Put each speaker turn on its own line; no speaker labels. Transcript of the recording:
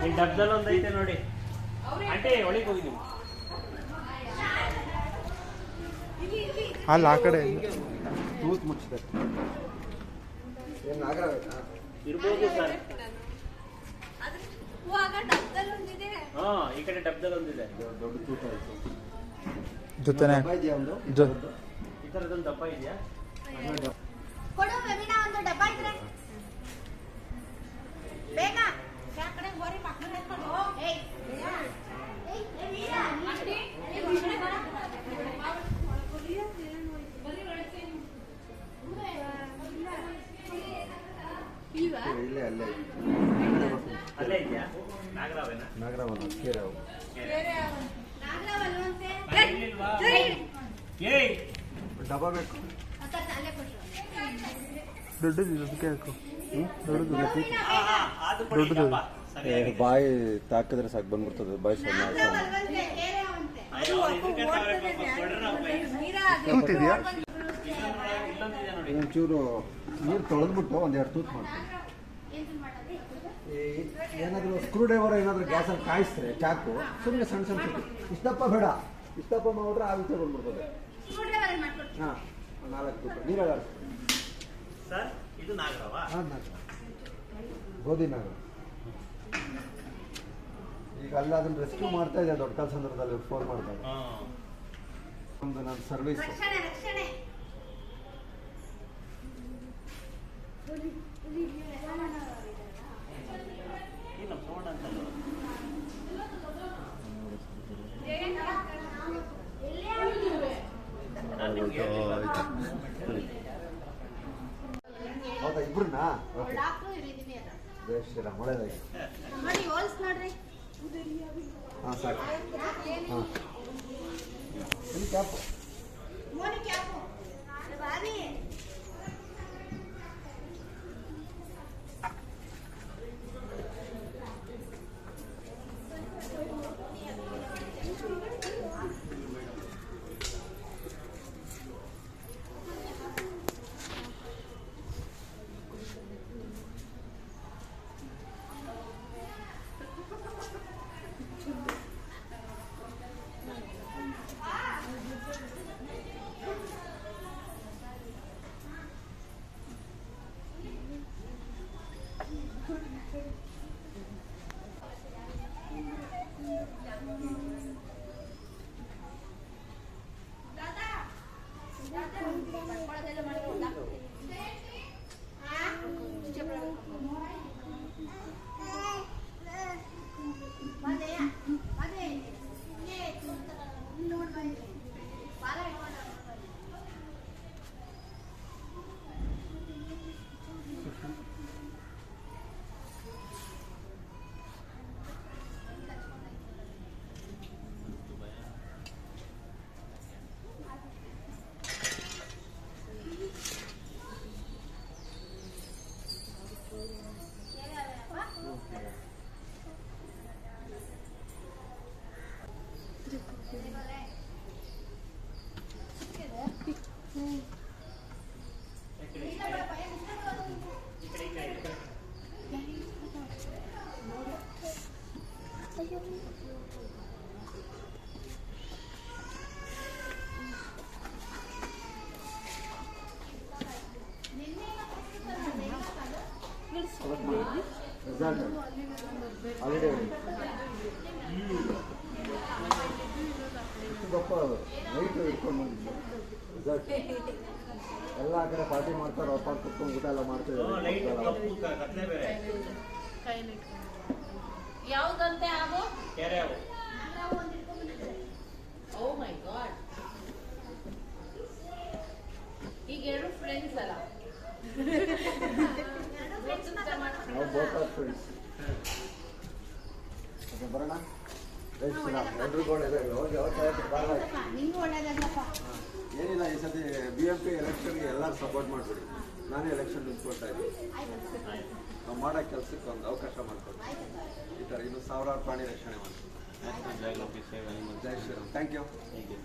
ಇಲ್ಲಿ ಡಬ್ದಲ್ಲಿ ಒಂದೈತೆ ನೋಡಿ ಆಂಟಿ ಒಳಗೆ ಹೋಗಿ ನೀವು
ಅಲ್ಲಿ ಆ ಕಡೆ
ತೂತ್ ಮುಚ್ಚಿದೆ ಏನು ನಾಗರಾವೇನಾ
ಇರ್ಬೋದು ಸರ್ ಹಾ ಈ ಕಡೆ ಡಬ್ದಲ್ಲಿ ಒಂದಿದೆ
ದೊಡ್ಡ ತೂತ ಆಯಿತು
ಜೊತೆನೆ
ಇದೆಯಾ ಒಂದು
ಈ ಥರದೊಂದು ದಪ್ಪ ಇದೆಯಾ
ಕೊಡು ಫೆಮಿನಾ ಒಂದು ಡಬ್ಬ ಇದ್ರೆ ಬೇಗ ಯಾ ಕಡೆ ಗೋರಿ ಮಕ್ಕಳು ಎತ್ಕೊಂಡು ಏಯ್ ಏಯ್ ವೀರಾ ಅಷ್ಟೇ
ಇಲ್ಲೇ ಅಲ್ಲೇ
ಅಲ್ಲೇ ಇದೆಯಾ ನಾಗರಾವೇನಾ
ನಾಗರಾವನ ಕೇರಾವು
ನಾಗರಾವಲ್ವಂತೆ
ಏಯ್
ಡಬ್ಬ ಬೇಕು
ಅಕ್ಕ ತಲೆ ಕೊಡು
ದೊಡ್ಡದು ಅದಕ್ಕೆ ಹಾಕು ದೊಡ್ಡದು
ಅದು ಕೊಡಿ ಡಬ್ಬ ಸರಿ
ಬಾಯಿ ತಾಕಿದ್ರೆ ಸಾಕು ಬಂದ್ಬಿಡ್ತದೆ ಬಾಯಿ ಸಣ್ಣ
ನಾಗರಾವಲ್ವಂತೆ ಕೇರೆವಂತೆ
ಅಯ್ಯೋ ಇದಕ್ಕೆ ಕೊಡ್ರಿ ನಾವು
ವೀರಾ
ಕೂತಿದ್ಯಾ
ಇಲ್ಲೊಂದಿದೆ ನೋಡಿ
ಒಂಚೂರು ನೀರು ತೊಳೆದ್ಬಿಟ್ಟು ಒಂದೆರಡು ತೂತ್ ಮಾಡ್ತೀನಿ
ಏನು ಮಾಡೋದು
ಏನಾದರೂ ಸ್ಕ್ರೂ ಡ್ರೈವರ್ ಏನಾದರೂ ಗ್ಯಾಸಲ್ಲಿ ಕಾಯಿಸಿದ್ರೆ ಚಾಕು ಸುಮ್ಮನೆ ಸಣ್ಣ ಸಣ್ಣ ಇಷ್ಟಪ್ಪ ಬೇಡ ಇಷ್ಟಪ್ಪ ಮಾಡಿದ್ರೆ ಆ ವಿಚಾರ ಬಂದ್ಬಿಡ್ತದೆ
ಸ್ಕ್ರೂ ಡ್ರೈವರ್ ಮಾಡ್ಕೊಡ್ತೀನಿ
ಹಾಂ 4 ತೂತು ನೀರಾಗ
ಸರ್ ಇದು ನಾಗರವಾ
ಹಾಂ ಗೋಧಿ ನಾಗ ಈಗ ಅಲ್ಲ ಅದನ್ನ ರೆಸ್ಕ್ಯೂ ಮಾಡ್ತಾ ಇದೆ ದೊಡ್ಡ ಸಂದರ್ಭದಲ್ಲಿ ಫೋನ್ ಮಾಡ್ತಾರೆ ಒಂದು ನನ್ನ ಸರ್ವಿಸ್
ರಕ್ಷಣೆ ರಕ್ಷಣೆ
ಈ ನಮ್ಮ ಸೋಣ ಅಂತ
ಹೌದಾ ಇಬ್ರನ್ನ ಓಕೆ
ಡಾಕ್ಟ್ರು ಇರಿದೀನಿ ಅದ
ಜೈ ಶ್ರೀರಾಮ್ ಒಳ್ಳೇದಾಗಿ
ನೋಡಿ ಹೋಲ್ಸ್ ನೋಡ್ರಿ
ಹಾಂ ಸಾಕು ಹಾಂ ಎಲ್ಲಿ ಕ್ಯಾಪು
ಮೋನಿ ಕ್ಯಾಪು ಬಾರಿ
ರೆಸಾರ್ಟ್ ಹಾಲಿಡೇ ಇಷ್ಟು ದಪ್ಪ ನೈಟ್ ಇಟ್ಕೊಂಡು ಬಂದಿದ್ದು ರೆಸಾರ್ಟ್ ಎಲ್ಲ ಆ ಕಡೆ ಪಾರ್ಟಿ ಮಾಡ್ತಾರೆ ಅಪ್ಪ ಕುತ್ಕೊಂಡು ಊಟ ಎಲ್ಲ
ಲೈಟ್
ಮಾಡ್ತಿದ್ದಾರೆ
ಕತ್ಲೆ ಬೇರೆ
ಯಾವುದಂತೆ ಆಗೋ
ಕೆರೆ ಅವು
ಓ ಮೈ ಗಾಡ್ ಈಗ ಎರಡು ಫ್ರೆಂಡ್ಸ್ ಅಲ್ಲ
ನಾವು ಬೋತ್ ಆರ್ ಫ್ರೆಂಡ್ಸ್ ಓಕೆ ಬರೋಣ ಜೈ ಶ್ರೀರಾಮ್ ಎಲ್ರಿಗೂ ಒಳ್ಳೆಯದಾಗಲಿ ಹೋಗಿ
ನಿಂಗೂ ಒಳ್ಳೇದಲ್ಲಪ್ಪ
ಏನಿಲ್ಲ ಈ ಸತಿ BMP ಎಲೆಕ್ಷನ್ಗೆ ಎಲ್ಲರೂ ಸಪೋರ್ಟ್ ಮಾಡಿಬಿಡಿ ನಾನೇ ಎಲೆಕ್ಷನ್ ನಿಂತ್ಕೊಳ್ತಾ ಇದ್ದೀನಿ ನಾವು ಮಾಡೋ ಕೆಲಸಕ್ಕೆ ಒಂದು ಅವಕಾಶ ಮಾಡ್ಕೊಡಿ ಈ ಥರ ಇನ್ನು ಸಾವಿರಾರು ಪ್ರಾಣಿ ರಕ್ಷಣೆ ಮಾಡ್ತೀವಿ
ಜೈ ಲೋಕೇಶ್
ಜೈ Shriram thank you
thank you